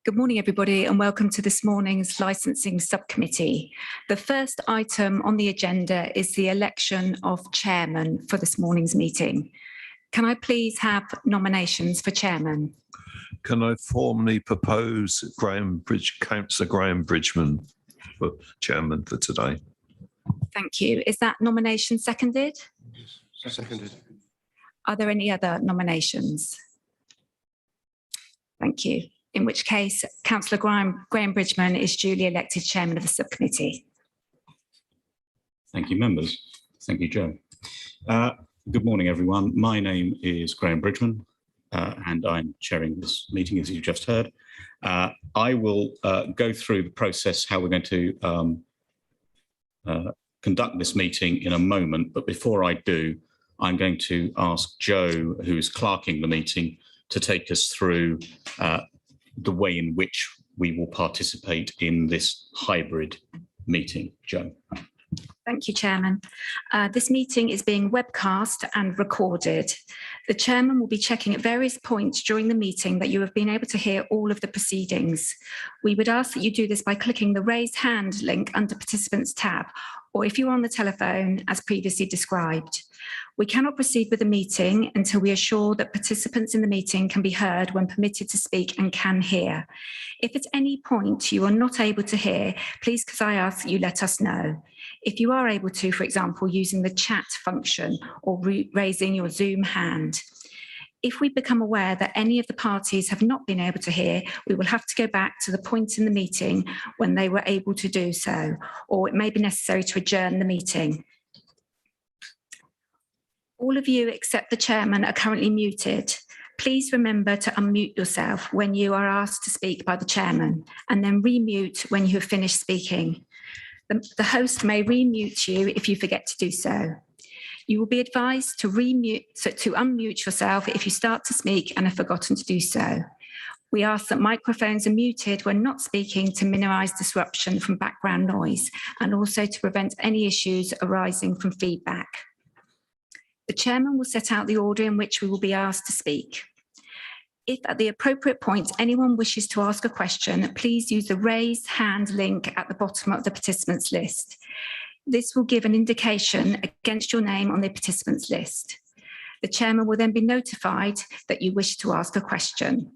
Good morning, everybody, and welcome to this morning's Licensing Subcommittee. The first item on the agenda is the election of chairman for this morning's meeting. Can I please have nominations for chairman? Can I formally propose Councillor Graham Bridgman for chairman for today? Thank you. Is that nomination seconded? Seconded. Are there any other nominations? Thank you. In which case, Councillor Graham Bridgman is duly elected chairman of the subcommittee. Thank you, members. Thank you, Joe. Good morning, everyone. My name is Graham Bridgman, and I'm chairing this meeting, as you've just heard. I will go through the process, how we're going to conduct this meeting in a moment. But before I do, I'm going to ask Joe, who's clerking the meeting, to take us through the way in which we will participate in this hybrid meeting. Joe. Thank you, Chairman. This meeting is being webcast and recorded. The Chairman will be checking at various points during the meeting that you have been able to hear all of the proceedings. We would ask that you do this by clicking the raise hand link under Participants tab, or if you're on the telephone, as previously described. We cannot proceed with the meeting until we are sure that participants in the meeting can be heard when permitted to speak and can hear. If at any point you are not able to hear, please could I ask that you let us know. If you are able to, for example, using the chat function or raising your Zoom hand. If we become aware that any of the parties have not been able to hear, we will have to go back to the point in the meeting when they were able to do so, or it may be necessary to adjourn the meeting. All of you except the chairman are currently muted. Please remember to unmute yourself when you are asked to speak by the chairman, and then remute when you have finished speaking. The host may remute you if you forget to do so. You will be advised to unmute yourself if you start to speak and have forgotten to do so. We ask that microphones are muted when not speaking to minimise disruption from background noise, and also to prevent any issues arising from feedback. The chairman will set out the order in which we will be asked to speak. If at the appropriate point anyone wishes to ask a question, please use the raise hand link at the bottom of the participants list. This will give an indication against your name on the participants list. The chairman will then be notified that you wish to ask a question.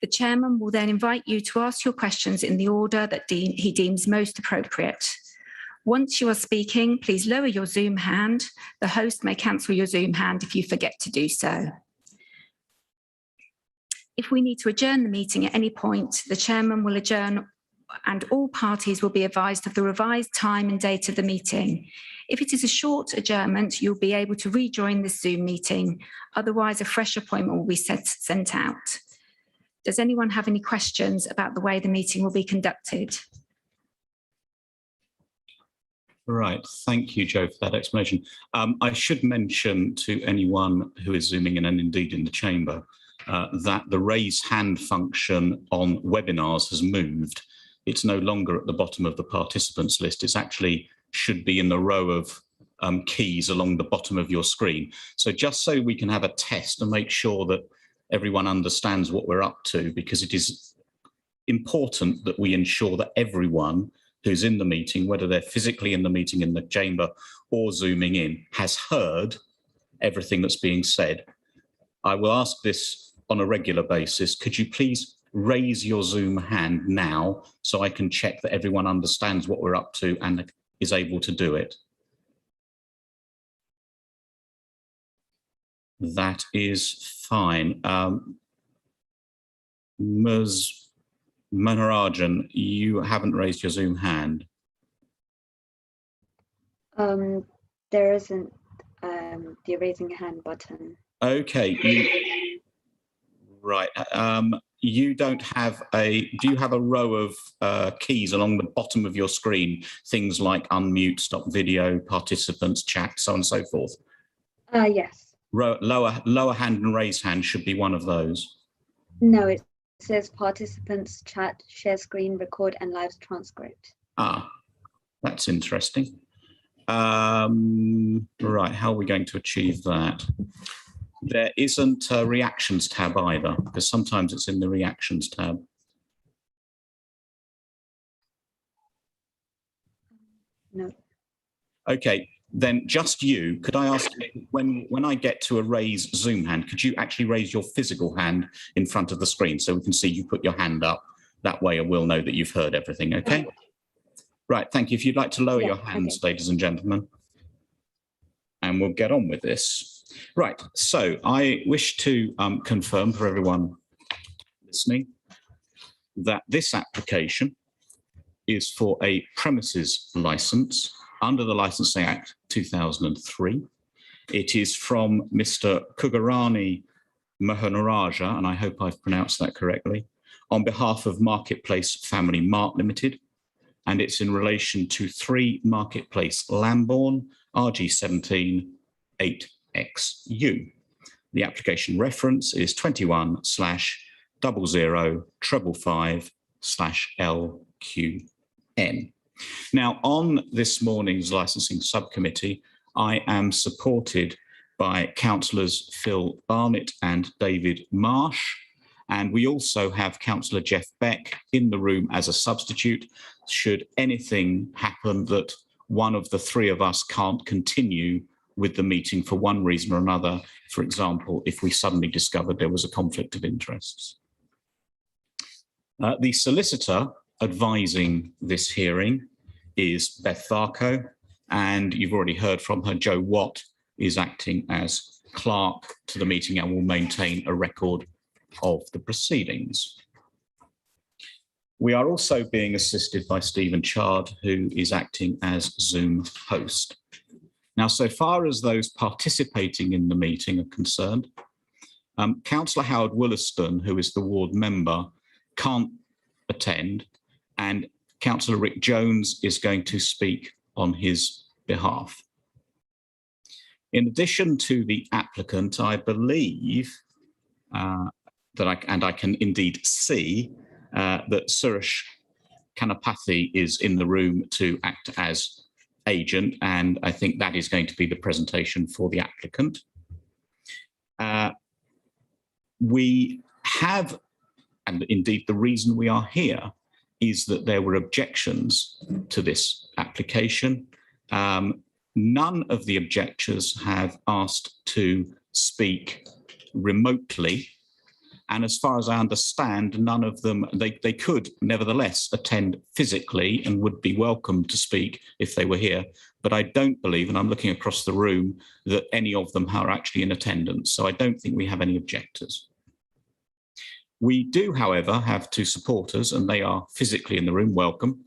The chairman will then invite you to ask your questions in the order that he deems most appropriate. Once you are speaking, please lower your Zoom hand. The host may cancel your Zoom hand if you forget to do so. If we need to adjourn the meeting at any point, the chairman will adjourn and all parties will be advised of the revised time and date of the meeting. If it is a short adjournment, you'll be able to rejoin this Zoom meeting. Otherwise, a fresh appointment will be sent out. Does anyone have any questions about the way the meeting will be conducted? Right, thank you, Joe, for that explanation. I should mention to anyone who is Zooming in and indeed in the chamber that the raise hand function on webinars has moved. It's no longer at the bottom of the participants list. It's actually should be in the row of keys along the bottom of your screen. So just so we can have a test and make sure that everyone understands what we're up to, because it is important that we ensure that everyone who's in the meeting, whether they're physically in the meeting in the chamber or Zooming in, has heard everything that's being said. I will ask this on a regular basis. Could you please raise your Zoom hand now so I can check that everyone understands what we're up to and is able to do it? That is fine. Ms. Manarajan, you haven't raised your Zoom hand. There isn't the raising hand button. Okay. Right. You don't have do you have a row of keys along the bottom of your screen? Things like unmute, stop video, participants, chat, so on and so forth? Yes. Lower hand and raise hand should be one of those. No, it says participants, chat, share screen, record, and live transcript. Ah, that's interesting. Right, how are we going to achieve that? There isn't a reactions tab either, because sometimes it's in the reactions tab. No. Okay, then just you. Could I ask you, when I get to a raise Zoom hand, could you actually raise your physical hand in front of the screen so we can see you put your hand up? That way we'll know that you've heard everything, okay? Right, thank you. If you'd like to lower Yeah, your hands, okay. ladies and gentlemen, and we'll get on with this. Right, so I wish to confirm for everyone listening that this application is for a premises license under the Licensing Act 2003. It is from Mr. Kugarani Mahanaraja, and I hope I've pronounced that correctly, on behalf of Marketplace Family Mart Limited, and it's in relation to 3 Marketplace Lambourne, RG17 8XU. The application reference is 21/00055/LQN. Now, on this morning's licensing subcommittee, I am supported by councillors Phil Barnett and David Marsh, and we also have Councillor Jeff Beck in the room as a substitute should anything happen that one of the 3 of us can't continue with the meeting for one reason or another. For example, if we suddenly discovered there was a conflict of interests. The solicitor advising this hearing is Beth Varco, and you've already heard from her. Joe Watt is acting as clerk to the meeting and will maintain a record of the proceedings. We are also being assisted by Stephen Chard, who is acting as Zoom host. Now, so far as those participating in the meeting are concerned, Councillor Howard Wollaston, who is the ward member, can't attend, and Councillor Rick Jones is going to speak on his behalf. In addition to the applicant, I believe that I can indeed see that Suresh Kanapathy is in the room to act as agent, and I think that is going to be the presentation for the applicant. We have, and indeed the reason we are here, is that there were objections to this application. None of the objectors have asked to speak remotely. And as far as I understand, none of them, they could nevertheless attend physically and would be welcome to speak if they were here. But I don't believe, and I'm looking across the room, that any of them are actually in attendance. So I don't think we have any objectors. We do, however, have 2 supporters, and they are physically in the room. Welcome.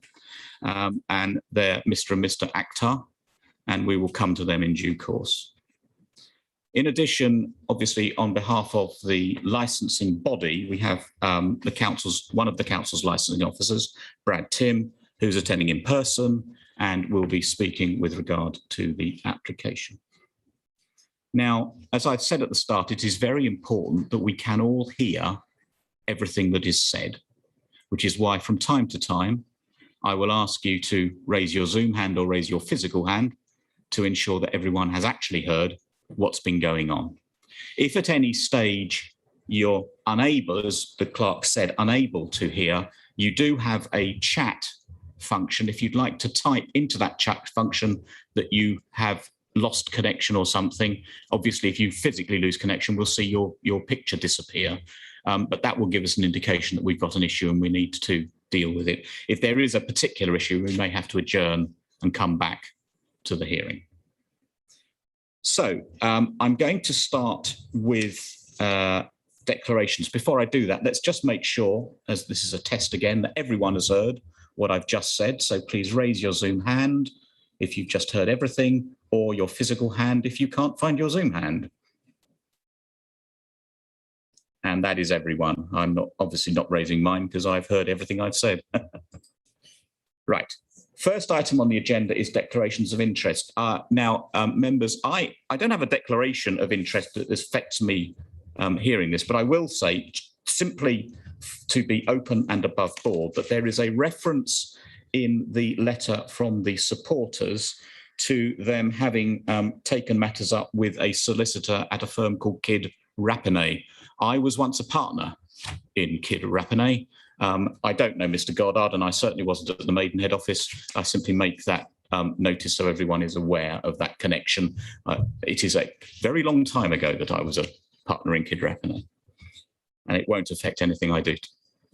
And they're Mr. and Mr. Akhtar, and we will come to them in due course. In addition, obviously, on behalf of the licensing body, we have one of the council's licensing officers, Brad Tim, who's attending in person and will be speaking with regard to the application. Now, as I've said at the start, it is very important that we can all hear everything that is said, which is why from time to time, I will ask you to raise your Zoom hand or raise your physical hand to ensure that everyone has actually heard what's been going on. If at any stage you're unable, as the clerk said, unable to hear, you do have a chat function. If you'd like to type into that chat function that you have lost connection or something, obviously if you physically lose connection, we'll see your picture disappear. But that will give us an indication that we've got an issue and we need to deal with it. If there is a particular issue, we may have to adjourn and come back to the hearing. So I'm going to start with declarations. Before I do that, let's just make sure, as this is a test again, that everyone has heard what I've just said. So please raise your Zoom hand if you've just heard everything, or your physical hand if you can't find your Zoom hand. And that is everyone. I'm obviously not raising mine because I've heard everything I've said. Right. First item on the agenda is declarations of interest. Now, members, I don't have a declaration of interest that affects me hearing this, but I will say, simply to be open and above board, that there is a reference in the letter from the supporters to them having taken matters up with a solicitor at a firm called Kidd Rapinay. I was once a partner in Kidd Rapinay. I don't know Mr. Goddard, and I certainly wasn't at the Maidenhead office. I simply make that notice so everyone is aware of that connection. It is a very long time ago that I was a partner in Kidrepana, and it won't affect anything I do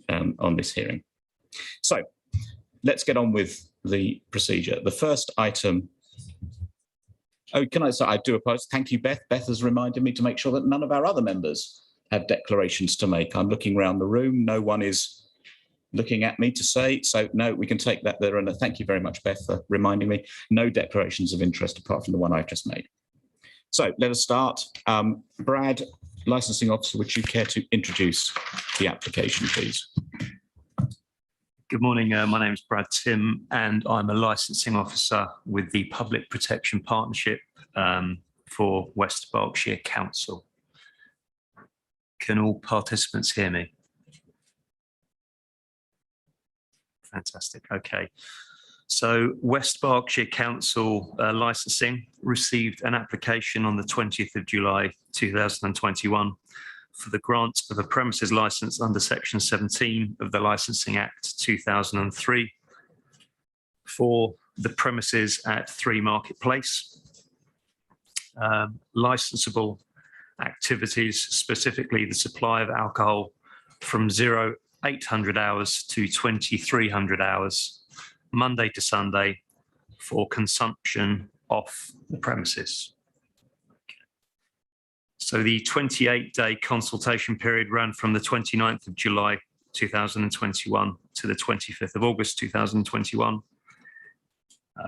on this hearing. So let's get on with the procedure. The first item. Oh, I do apologize. Thank you, Beth. Beth has reminded me to make sure that none of our other members have declarations to make. I'm looking around the room. No one is looking at me to say, so no, we can take that there. And thank you very much, Beth, for reminding me. No declarations of interest apart from the one I've just made. So let us start. Brad, licensing officer, would you care to introduce the application, please? Good morning. My name is Brad Tim, and I'm a licensing officer with the Public Protection Partnership for West Berkshire Council. Can all participants hear me? Fantastic. Okay. So West Berkshire Council licensing received an application on the 20th of July 2021 for the grant of a premises license under Section 17 of the Licensing Act 2003 for the premises at 3 Marketplace. Licensable activities, specifically the supply of alcohol from 0800 hours to 2300 hours, Monday to Sunday, for consumption off the premises. So the 28-day consultation period ran from the 29th of July 2021 to the 25th of August 2021.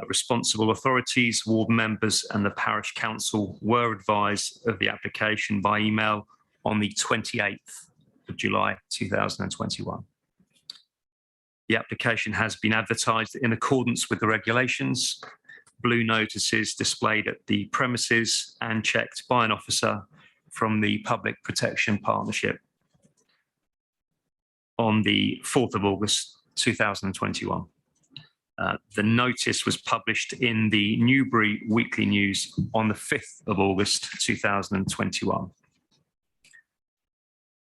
Responsible authorities, ward members and the parish council were advised of the application by email on the 28th of July 2021. The application has been advertised in accordance with the regulations, blue notices displayed at the premises and checked by an officer from the Public Protection Partnership on the 4th of August 2021. The notice was published in the Newbury Weekly News on the 5th of August 2021.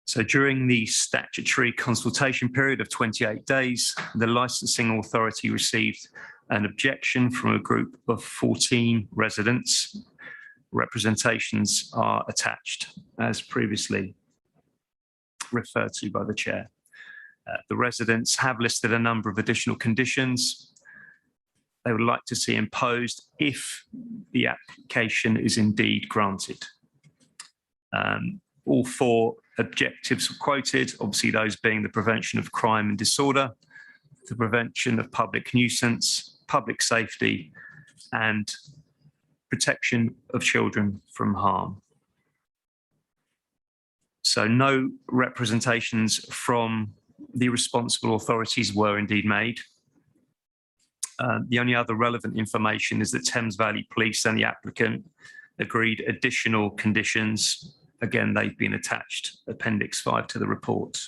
So during the statutory consultation period of 28 days, the licensing authority received an objection from a group of 14 residents. Representations are attached as previously referred to by the chair. The residents have listed a number of additional conditions they would like to see imposed if the application is indeed granted. All 4 objectives were quoted, obviously those being the prevention of crime and disorder, the prevention of public nuisance, public safety, and protection of children from harm. So no representations from the responsible authorities were indeed made. The only other relevant information is that Thames Valley Police and the applicant agreed additional conditions. Again, they've been attached, Appendix 5 to the report.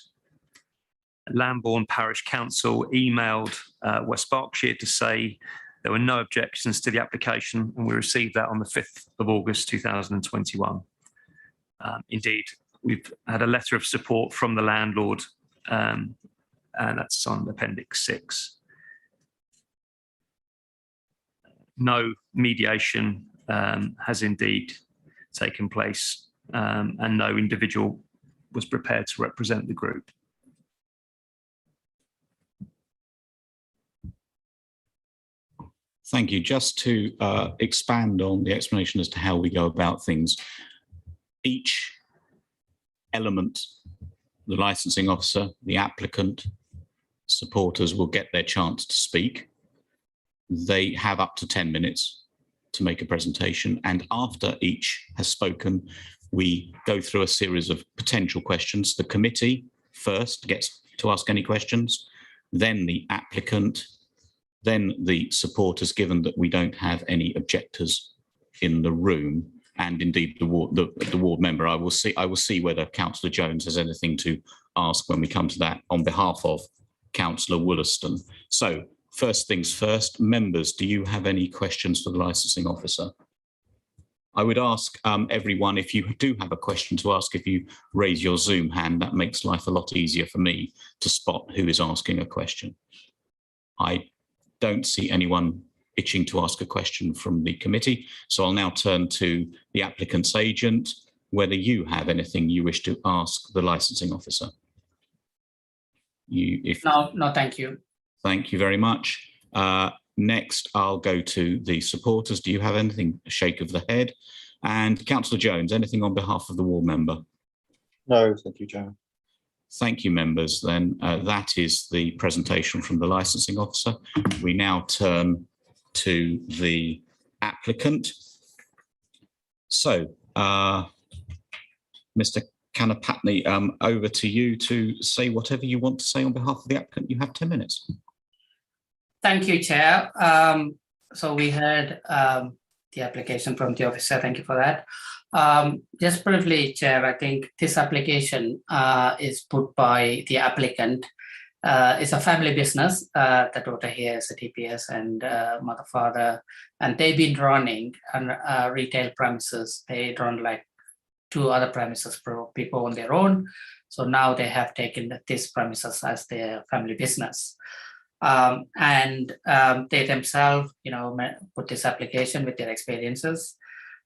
Lambourne Parish Council emailed West Berkshire to say there were no objections to the application, and we received that on the 5th of August 2021. Indeed, we've had a letter of support from the landlord, and that's on Appendix 6. No mediation has indeed taken place, and no individual was prepared to represent the group. Thank you. Just to expand on the explanation as to how we go about things, each element, the licensing officer, the applicant, supporters will get their chance to speak. They have up to 10 minutes to make a presentation, and after each has spoken, we go through a series of potential questions. The committee first gets to ask any questions, then the applicant, then the supporters, given that we don't have any objectors in the room, and indeed the ward member. I will see whether Councillor Jones has anything to ask when we come to that on behalf of Councillor Wollaston. So first things first, members, do you have any questions for the licensing officer? I would ask everyone, if you do have a question to ask, if you raise your Zoom hand, that makes life a lot easier for me to spot who is asking a question. I don't see anyone itching to ask a question from the committee. So I'll now turn to the applicant's agent, whether you have anything you wish to ask the licensing officer. No, thank you. Thank you very much. Next, I'll go to the supporters. Do you have anything? A shake of the head. And Councillor Jones, anything on behalf of the ward member? No, thank you, Chairman. Thank you, members. Then that is the presentation from the licensing officer. We now turn to the applicant. So, Mr. Kanapatni, over to you to say whatever you want to say on behalf of the applicant. You have 10 minutes. Thank you, Chair. So we heard the application from the officer. Thank you for that. Just briefly, Chair, I think this application is put by the applicant. It's a family business. The daughter here is a TPS and mother, father, and they've been running retail premises. They run like 2 other premises for people on their own. So now they have taken this premises as their family business. And they themselves, put this application with their experiences.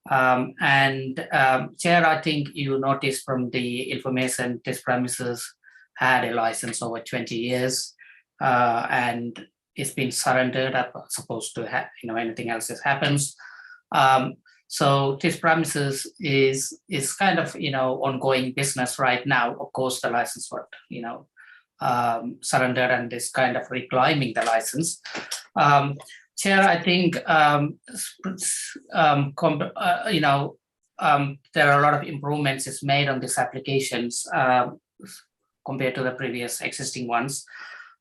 Chair, I think you noticed from the information, this premises had a license over 20 years, and it's been surrendered up, supposed to have, anything else that happens. So this premises is kind of, ongoing business right now. Of course, the license was, surrendered and is kind of reclaiming the license. Chair, I think, there are a lot of improvements is made on these applications compared to the previous existing ones.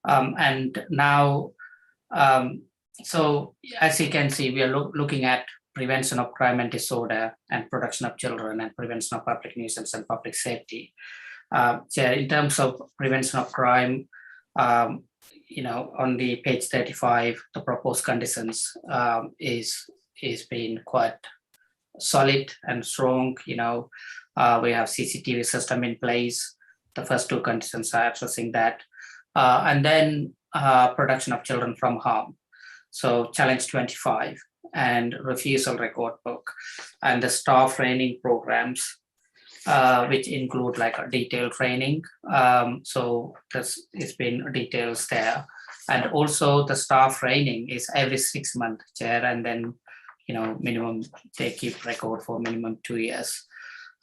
And now, so as you can see, we are looking at prevention of crime and disorder and protection of children and prevention of public nuisance and public safety. Chair, in terms of prevention of crime, on the page 35, the proposed conditions is being quite solid and strong. We have CCTV system in place. The first 2 conditions are addressing that. And then protection of children from harm. So challenge 25 and refusal record book and the staff training programs, which include like a detailed training. So it's been details there. And also the staff training is every 6 months, Chair, and then, minimum, they keep record for minimum 2 years.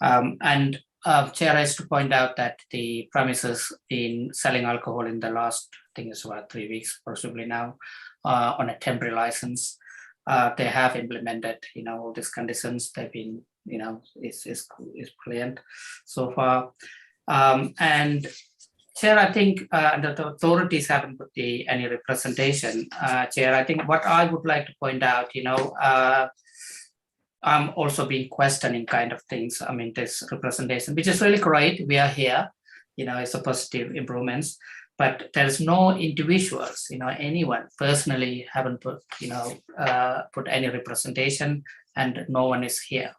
Chair, has to point out that the premises in selling alcohol in the last, I think it's about 3 weeks, possibly now, on a temporary license. They have implemented, all these conditions. They've been, it's brilliant so far. And Chair, I think the authorities haven't put any representation. Chair, I think what I would like to point out, I'm also been questioning kind of things. I mean, this representation, which is really great. We are here, it's a positive improvements, but there's no individuals, anyone personally haven't put, put any representation, and no one is here.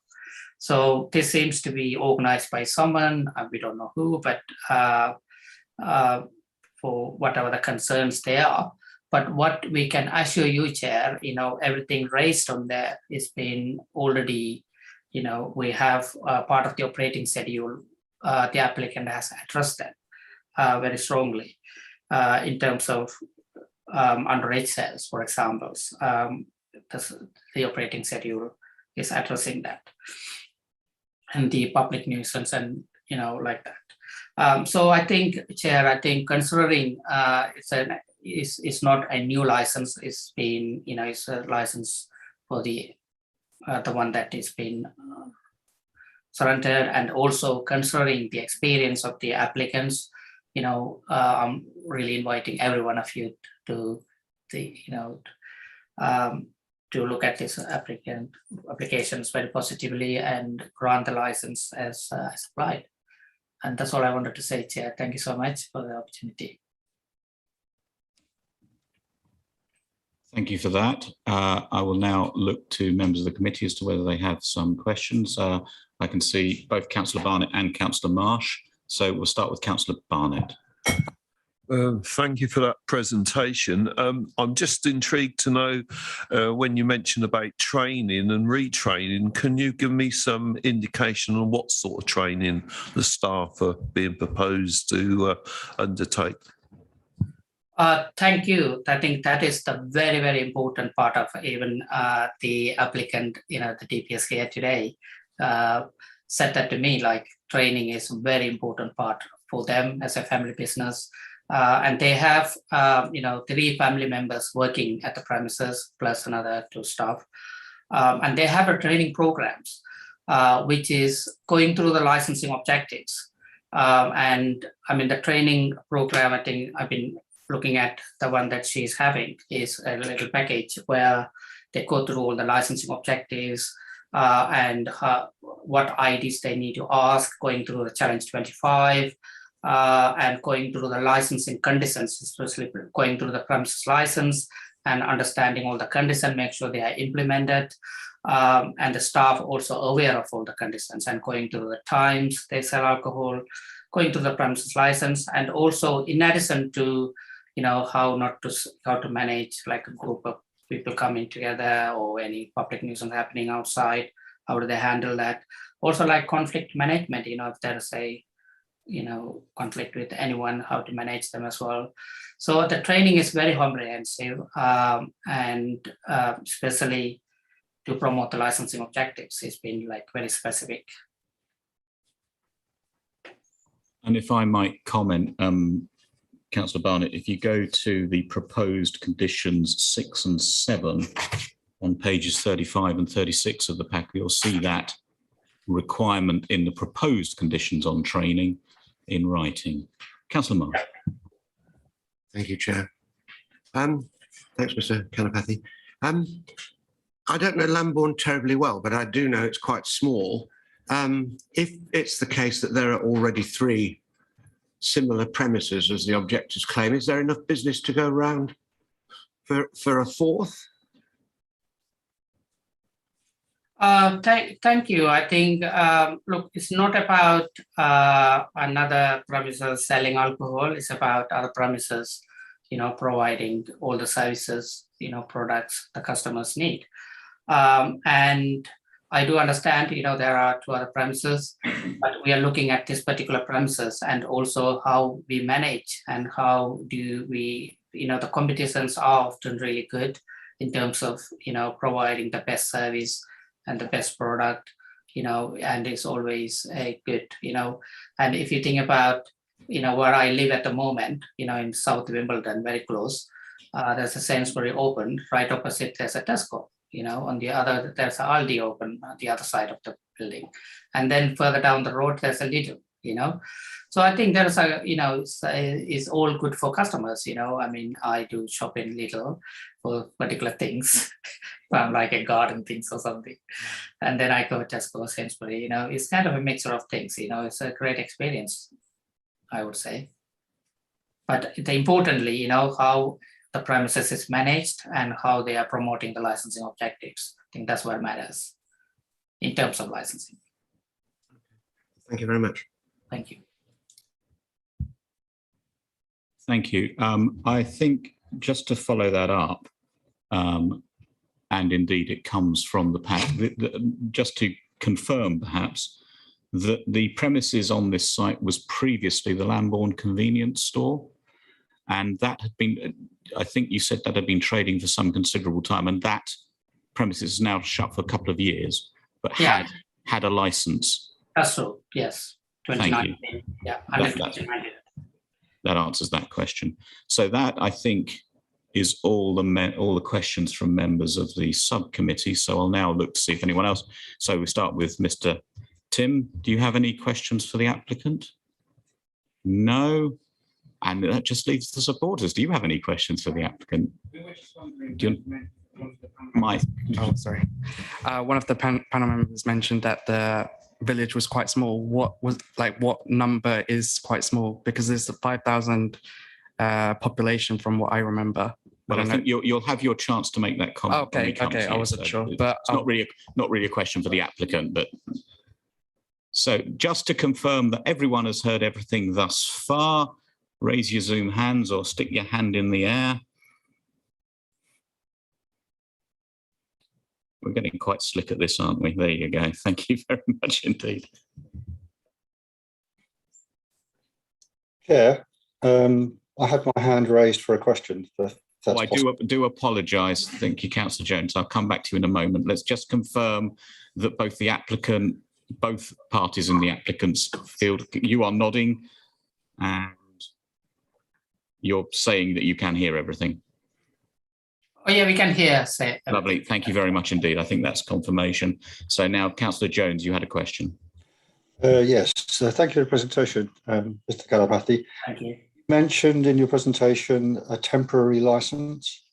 So this seems to be organized by someone, we don't know who, but for whatever the concerns they are. But what we can assure you, Chair, everything raised on there is been already, we have part of the operating schedule, the applicant has addressed that very strongly in terms of underage sales, for example. The operating schedule is addressing that. And the public nuisance and, like that. So I think, Chair, considering it's not a new license, it's been, it's a license for the one that is been surrendered, and also considering the experience of the applicants, I'm really inviting every one of you to to look at this applications very positively and grant the license as applied. And that's all I wanted to say, Chair. Thank you so much for the opportunity. Thank you for that. I will now look to members of the committee as to whether they have some questions. I can see both Councillor Barnett and Councillor Marsh. So we'll start with Councillor Barnett. Thank you for that presentation. I'm just intrigued to know when you mentioned about training and retraining, can you give me some indication on what sort of training the staff are being proposed to undertake? Thank you. I think that is the very, very important part of even the applicant, the DPS here today said that to me, like training is a very important part for them as a family business. And they have, 3 family members working at the premises plus another 2 staff. And they have a training programs, which is going through the licensing objectives. And I mean, the training program, I think I've been looking at the one that she's having is a little package where they go through all the licensing objectives and what IDs they need to ask, going through the Challenge 25, and going through the licensing conditions, especially going through the premises license and understanding all the conditions, make sure they are implemented, and the staff also aware of all the conditions and going through the times they sell alcohol, going through the premises license, and also in addition to how to manage like a group of people coming together or any public nuisance happening outside, how do they handle that? Also like conflict management, if there's a conflict with anyone, how to manage them as well. So the training is very comprehensive, and especially to promote the licensing objectives, it's been like very specific. And if I might comment, Councillor Barnett, if you go to the proposed conditions 6 and 7 on pages 35 and 36 of the pack, you'll see that requirement in the proposed conditions on training in writing. Councillor Marr. Thank you, Chair. Thanks, Mr. Kanapathy. I don't know Lambourne terribly well, but I do know it's quite small. If it's the case that there are already 3 similar premises as the objectors claim, is there enough business to go around for a 4th? Thank you. I think, look, it's not about another premises selling alcohol. It's about other premises, providing all the services, products the customers need. And I do understand, there are 2 other premises, but we are looking at this particular premises and also how we manage and how do we, the competitions are often really good in terms of, providing the best service and the best product, and it's always a good, and if you think about, where I live at the moment, in South Wimbledon, very close, there's a Sainsbury open, right opposite there's a Tesco. On the other, there's an Aldi open on the other side of the building. And then further down the road, there's a Lidl, So I think there's it's all good for customers, I mean, I do shop in Lidl for particular things, like a garden things or something. And then I go to Tesco, Sainsbury, it's kind of a mixture of things, it's a great experience, I would say. But importantly, how the premises is managed and how they are promoting the licensing objectives. I think that's what matters in terms of licensing. Thank you very much. Thank you. Thank you. I think just to follow that up, and indeed it comes from the pack, just to confirm perhaps that the premises on this site was previously the Lambourne convenience store. And that had been, I think you said that had been trading for some considerable time, and that premises is now shut for a couple of years, but had a license. That's true, yes. 2019. Thank you. Yeah, that answers that question. So that, I think, is all the questions from members of the subcommittee. So I'll now look to see if anyone else. So we start with Mr. Tim. Do you have any questions for the applicant? No. And that just leaves the supporters. Do you have any questions for the applicant? Mike. Oh, sorry. One of the panel members mentioned that the village was quite small. What number is quite small? Because there's a 5,000 population from what I remember. Well, I think you'll have your chance to make that comment. Okay, I wasn't sure. But it's not really a question for the applicant, but so just to confirm that everyone has heard everything thus far. raise your Zoom hands or stick your hand in the air. We're getting quite slick at this, aren't we? There you go. Thank you very much indeed. Chair, I have my hand raised for a question. Oh, I do apologise. Thank you, Councillor Jones. I'll come back to you in a moment. Let's just confirm that both the applicant, both parties in the applicant's field, you are nodding and you're saying that you can hear everything. Oh yeah, we can hear. Say lovely. Thank you very much indeed. I think that's confirmation. So now, Councillor Jones, you had a question. Yes. Thank you for the presentation, Mr. Kalapathy. Thank you. You mentioned in your presentation a temporary licence.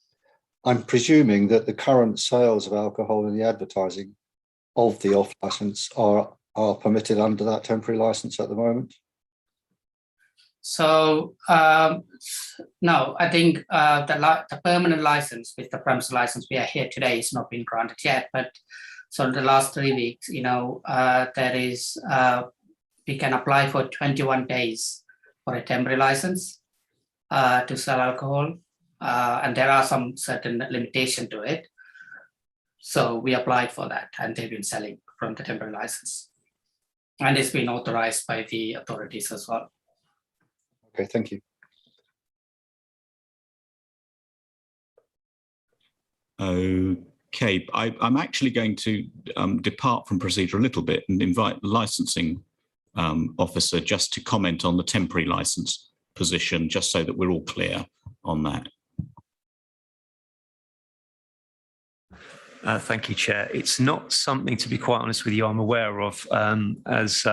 I'm presuming that the current sales of alcohol and the advertising of the off licence are permitted under that temporary licence at the moment. So no, I think the permanent license with the premise license we are here today is not been granted yet. But so in the last 3 weeks, there is we can apply for 21 days for a temporary license to sell alcohol, and there are some certain limitation to it. So we applied for that, and they've been selling from the temporary license, and it's been authorized by the authorities as well. Okay, thank you. Okay, I'm actually going to depart from procedure a little bit and invite the licensing officer just to comment on the temporary license position, just so that we're all clear on that. Thank you, Chair. It's not something, to be quite honest with you, I'm aware of, as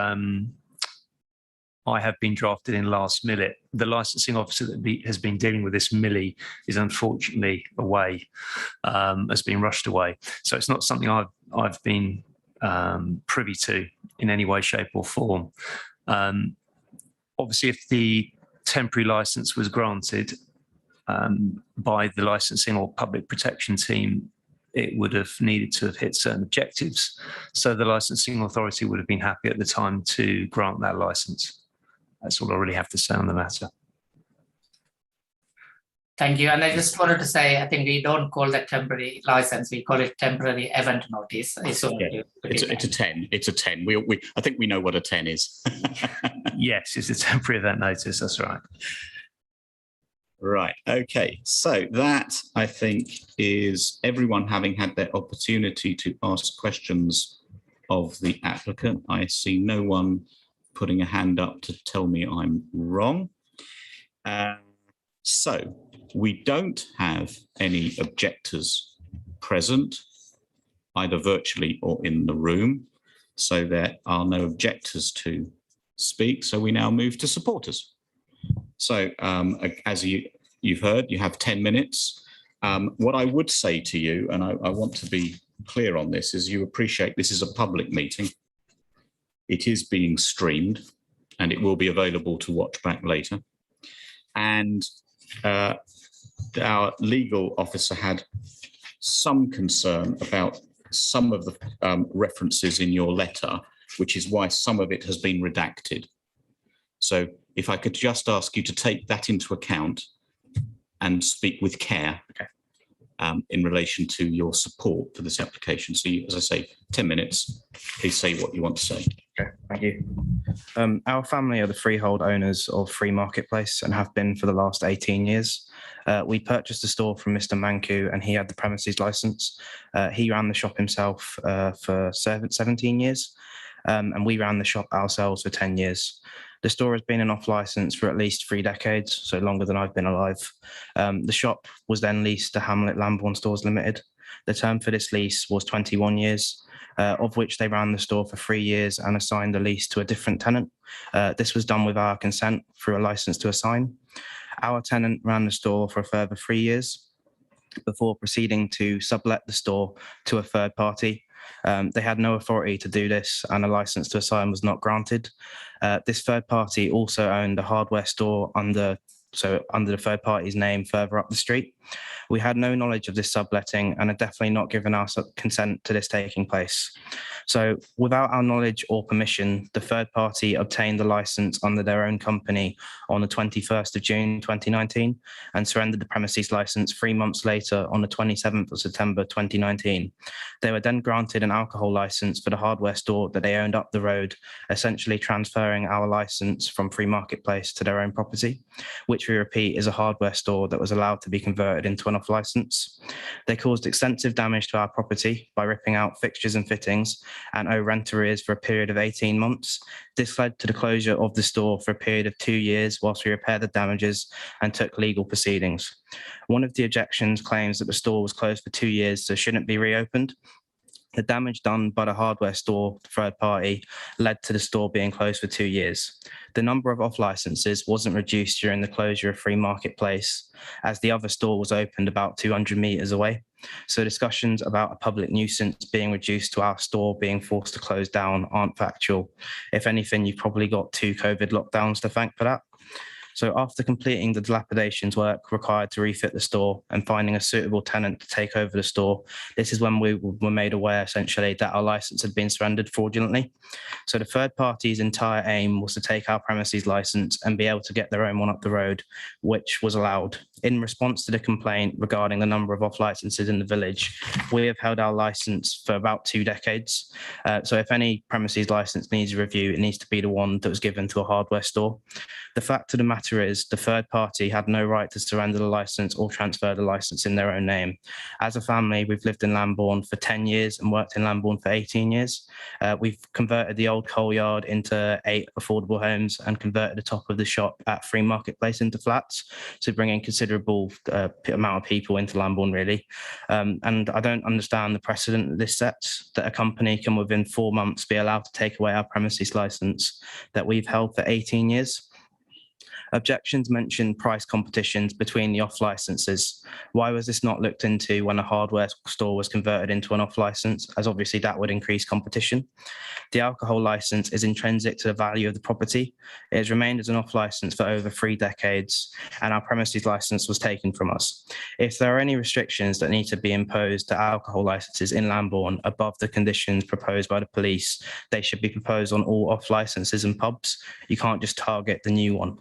I have been drafted in last minute. The licensing officer that has been dealing with this, Millie, is unfortunately away, has been rushed away. So it's not something I've been privy to in any way, shape or form. Obviously, if the temporary license was granted by the licensing or public protection team, it would have needed to have hit certain objectives. So the licensing authority would have been happy at the time to grant that license. That's all I really have to say on the matter. Thank you. And I just wanted to say, I think we don't call that temporary license. We call it temporary event notice. It's a 10. It's a 10. I think we know what a 10 is. Yes, it's a temporary event notice. That's right. Right. Okay. So that, I think, is everyone having had their opportunity to ask questions of the applicant. I see no one putting a hand up to tell me I'm wrong. So we don't have any objectors present, either virtually or in the room. So there are no objectors to speak. So we now move to supporters. So as you've heard, you have 10 minutes. What I would say to you, and I want to be clear on this, is you appreciate this is a public meeting. It is being streamed and it will be available to watch back later. And our legal officer had some concern about some of the references in your letter, which is why some of it has been redacted. So if I could just ask you to take that into account and speak with care. Okay. In relation to your support for this application. So you, as I say, 10 minutes, please say what you want to say. Okay, thank you. Our family are the freehold owners of Free Marketplace and have been for the last 18 years. We purchased the store from Mr. Manku and he had the premises license. He ran the shop himself for 17 years and we ran the shop ourselves for 10 years. The store has been in off license for at least 3 decades, so longer than I've been alive. The shop was then leased to Hamlet Lambourne Stores Limited. The term for this lease was 21 years, of which they ran the store for 3 years and assigned the lease to a different tenant. This was done with our consent through a license to assign. Our tenant ran the store for a further 3 years before proceeding to sublet the store to a third party. They had no authority to do this and a license to assign was not granted. This third party also owned a hardware store under so under the third party's name further up the street. We had no knowledge of this subletting and are definitely not given our consent to this taking place. So without our knowledge or permission, the third party obtained the license under their own company on the 21st of June 2019 and surrendered the premises license 3 months later on the 27th of September 2019. They were then granted an alcohol license for the hardware store that they owned up the road, essentially transferring our license from Free Marketplace to their own property, which we repeat is a hardware store that was allowed to be converted into an off license. They caused extensive damage to our property by ripping out fixtures and fittings and owe rent arrears for a period of 18 months. This led to the closure of the store for a period of 2 years whilst we repaired the damages and took legal proceedings. One of the objections claims that the store was closed for 2 years, so shouldn't be reopened. The damage done by the hardware store third party led to the store being closed for 2 years. The number of off licenses wasn't reduced during the closure of Free Marketplace, as the other store was opened about 200 metres away. So discussions about a public nuisance being reduced to our store being forced to close down aren't factual. If anything, you've probably got 2 COVID lockdowns to thank for that. So after completing the dilapidations work required to refit the store and finding a suitable tenant to take over the store, this is when we were made aware essentially that our license had been surrendered fraudulently. So the third party's entire aim was to take our premises license and be able to get their own one up the road, which was allowed. In response to the complaint regarding the number of off licenses in the village, we have held our license for about 2 decades. So if any premises license needs a review, it needs to be the one that was given to a hardware store. The fact of the matter is the third party had no right to surrender the license or transfer the license in their own name. As a family, we've lived in Lambourne for 10 years and worked in Lambourne for 18 years. We've converted the old coal yard into 8 affordable homes and converted the top of the shop at Free Marketplace into flats, so bringing considerable amount of people into Lambourne really. And I don't understand the precedent that this sets, that a company can within 4 months be allowed to take away our premises license that we've held for 18 years. Objections mentioned price competitions between the off licenses. Why was this not looked into when a hardware store was converted into an off license, as obviously that would increase competition? The alcohol license is intrinsic to the value of the property. It has remained as an off license for over 3 decades, and our premises license was taken from us. If there are any restrictions that need to be imposed to alcohol licenses in Lambourne above the conditions proposed by the police, they should be proposed on all off licenses and pubs. You can't just target the new one.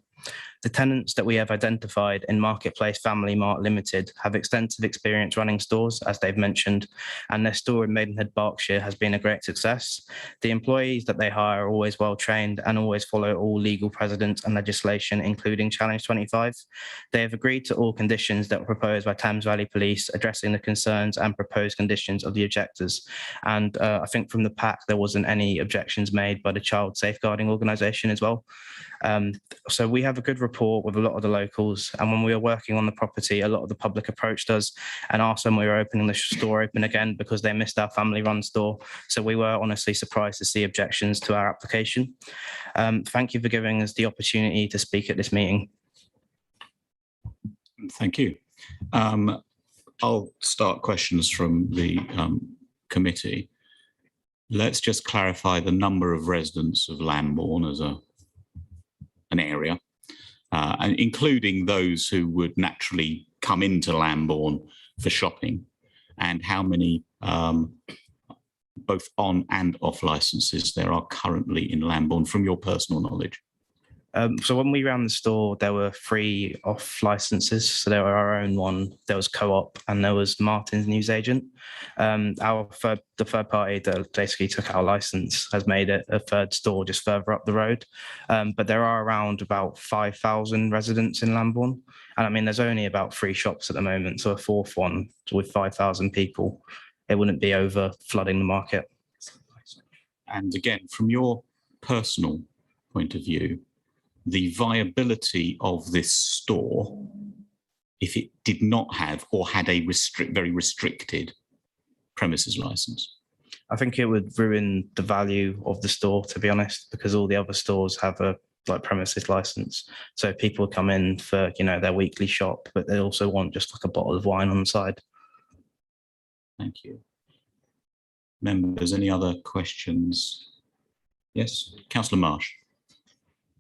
The tenants that we have identified in Marketplace Family Mart Limited have extensive experience running stores, as they've mentioned, and their store in Maidenhead, Berkshire has been a great success. The employees that they hire are always well trained and always follow all legal precedents and legislation, including Challenge 25. They have agreed to all conditions that were proposed by Thames Valley Police, addressing the concerns and proposed conditions of the objectors. And I think from the pack, there wasn't any objections made by the Child Safeguarding Organisation as well. So we have a good rapport with a lot of the locals, and when we were working on the property, a lot of the public approached us and asked when we were opening the store open again because they missed our family run store. So we were honestly surprised to see objections to our application. Thank you for giving us the opportunity to speak at this meeting. Thank you. I'll start questions from the committee. Let's just clarify the number of residents of Lambourne as an area, and including those who would naturally come into Lambourne for shopping, and how many both on and off licenses there are currently in Lambourne from your personal knowledge. So when we ran the store, there were 3 off licenses. So there were our own one, there was Co-op, and there was Martin's Newsagent. The third party that basically took our license has made it a third store just further up the road. But there are around about 5,000 residents in Lambourne. And I mean, there's only about 3 shops at the moment. So a 4th one with 5,000 people, it wouldn't be over flooding the market. And again, from your personal point of view, the viability of this store, if it did not have or had a very restricted premises license? I think it would ruin the value of the store, to be honest, because all the other stores have a premises license. So people come in for, their weekly shop, but they also want just like a bottle of wine on the side. Thank you. Members, any other questions? Yes, Councillor Marsh.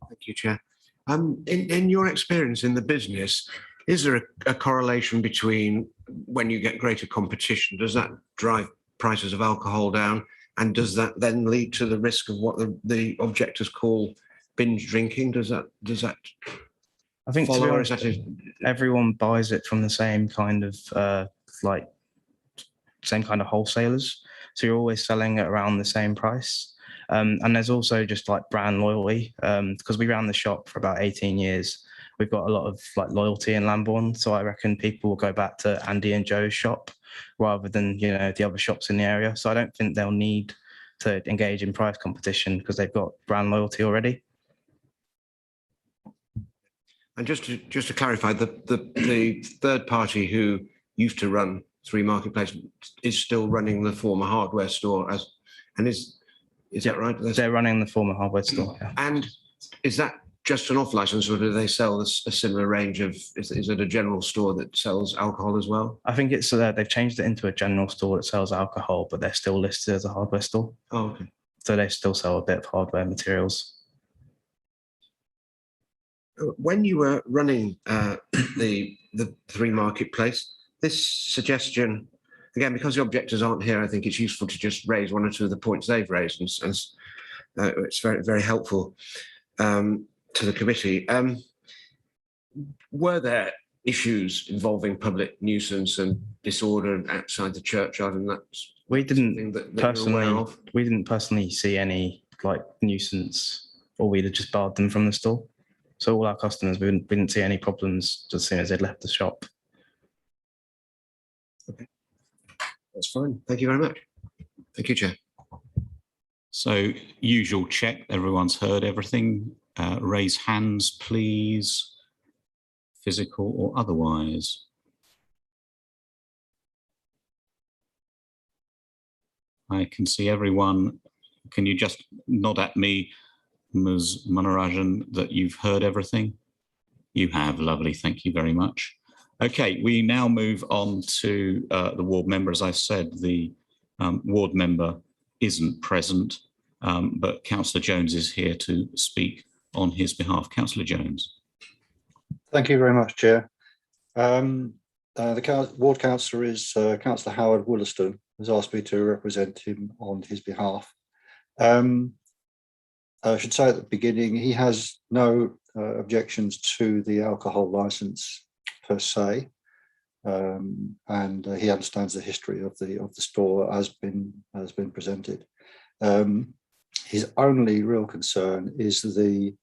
Thank you, Chair. In your experience in the business, is there a correlation between when you get greater competition, does that drive prices of alcohol down? And does that then lead to the risk of what the objectors call binge drinking? Does that I think, to be follow, or honest, is that everyone buys it from the same kind of wholesalers. So you're always selling it around the same price. And there's also just like brand loyalty, because we ran the shop for about 18 years. We've got a lot of like loyalty in Lambourne. So I reckon people will go back to Andy and Joe's shop rather than, you know, the other shops in the area. So I don't think they'll need to engage in price competition because they've got brand loyalty already. And just to clarify, the third party who used to run Three Marketplace is still running the former hardware store is that right? They're running the former hardware store. Yeah. And is that just an off license, or do they sell a similar range of? Is it a general store that sells alcohol as well? I think it's they've changed it into a general store that sells alcohol, but they're still listed as a hardware store. Oh, okay. So they still sell a bit of hardware materials. When you were running the Three Marketplace, this suggestion, again, because the objectors aren't here, I think it's useful to just raise one or two of the points they've raised, and it's very, very helpful to the committee. Were there issues involving public nuisance and disorder outside the churchyard, and that's we didn't personally we didn't personally see any like nuisance, or we'd have just barred them from the store. So all our customers, we didn't see any problems as soon as they'd left the shop. Okay, that's fine. Thank you very much. Thank you, Chair. So usual check, everyone's heard everything. Raise hands, please, physical or otherwise. I can see everyone. Can you just nod at me, Ms. Manarajan, that you've heard everything? You have, lovely, thank you very much. Okay, we now move on to the ward member. As I said, the ward member isn't present, but Councillor Jones is here to speak on his behalf. Councillor Jones. Thank you very much, Chair. The ward councillor is Councillor Howard Wollaston, who's asked me to represent him on his behalf. I should say at the beginning, he has no objections to the alcohol licence per se, and he understands the history of the store as been presented. His only real concern is the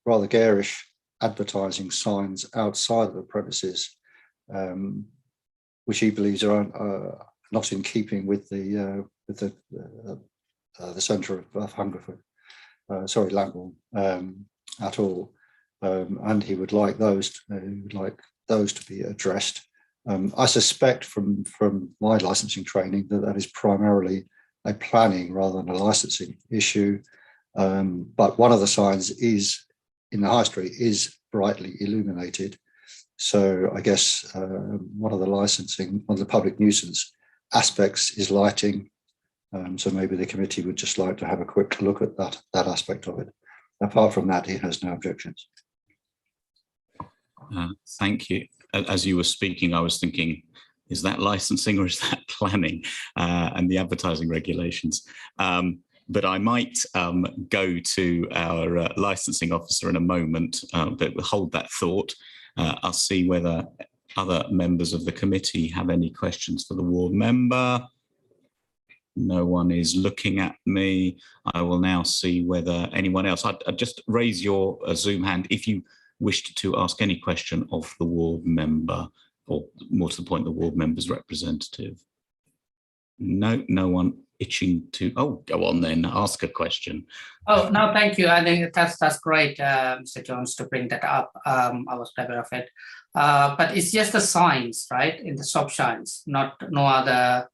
rather garish advertising signs outside of the premises, which he believes are not in keeping with the centre of Hungerford, Lambourne, at all, and he would like those to be addressed. I suspect from my licensing training that is primarily a planning rather than a licensing issue. But one of the signs is in the high street is brightly illuminated. So I guess one of the public nuisance aspects is lighting. So maybe the committee would just like to have a quick look at that aspect of it. Apart from that, he has no objections. Thank you. As you were speaking, I was thinking, is that licensing or is that planning and the advertising regulations? But I might go to our licensing officer in a moment, but we'll hold that thought. I'll see whether other members of the committee have any questions for the ward member. No one is looking at me. I will now see whether anyone else. I'd just raise your Zoom hand if you wished to ask any question of the ward member, or more to the point, the ward member's representative. No one itching to. Oh, go on then, ask a question. Oh, no, thank you. I think that's great, Mr. Jones, to bring that up. I was aware of it. But it's just the signs, right, in the shop signs, no other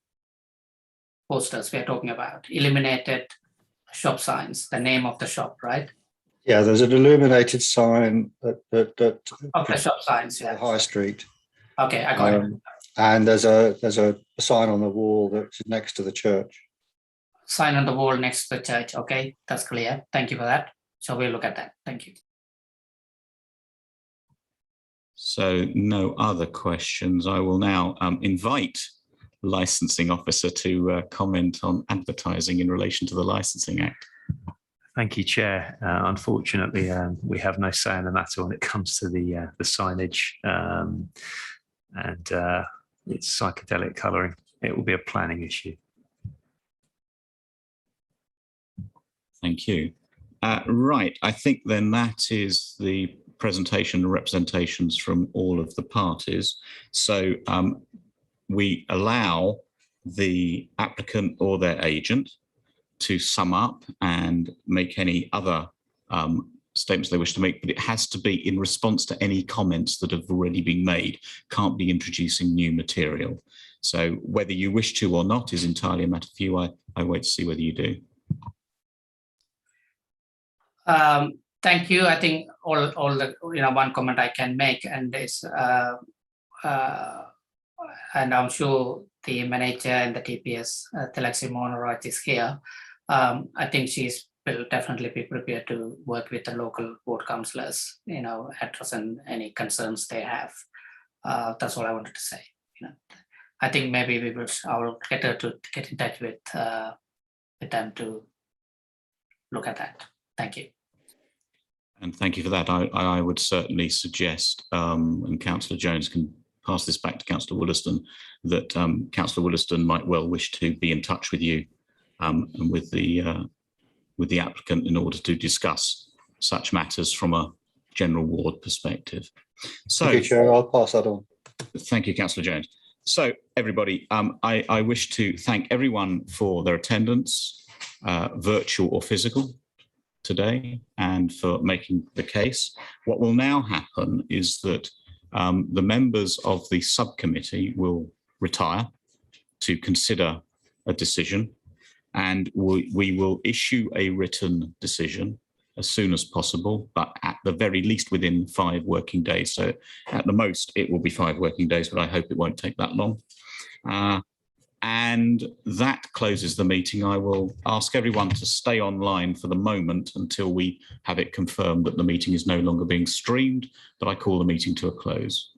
posters we're talking about. Illuminated shop signs, the name of the shop, right? Yeah, there's an illuminated sign of the shop signs, yeah. The high street. Okay, I got it. And there's a sign on the wall that's next to the church. Sign on the wall next to the church. Okay, that's clear. Thank you for that. So we'll look at that. Thank you. So no other questions. I will now invite Licensing Officer to comment on advertising in relation to the Licensing Act. Thank you, Chair. Unfortunately, we have no say in the matter when it comes to the signage and its psychedelic colouring. It will be a planning issue. Thank you. Right, I think then that is the presentation and representations from all of the parties. So we allow the applicant or their agent to sum up and make any other statements they wish to make, but it has to be in response to any comments that have already been made. Can't be introducing new material. So whether you wish to or not is entirely a matter for you. I wait to see whether you do. Thank you. I think all the one comment I can make, and it's and I'm sure the manager and the TPS, Thilaxi Monoraj, is here. I think will definitely be prepared to work with the local ward councillors, addressing any concerns they have. That's all I wanted to say. I think maybe I will get her to get in touch with them to look at that. Thank you. And thank you for that. I would certainly suggest, and Councillor Jones can pass this back to Councillor Wollaston, that Councillor Wollaston might well wish to be in touch with you and with the applicant in order to discuss such matters from a general ward perspective. So, thank you, Chair. I'll pass that on. Thank you, Councillor Jones. So, everybody, I wish to thank everyone for their attendance, virtual or physical, today, and for making the case. What will now happen is that the members of the subcommittee will retire to consider a decision, and we will issue a written decision as soon as possible, but at the very least within 5 working days. So at the most, it will be 5 working days, but I hope it won't take that long. And that closes the meeting. I will ask everyone to stay online for the moment until we have it confirmed that the meeting is no longer being streamed, but I call the meeting to a close.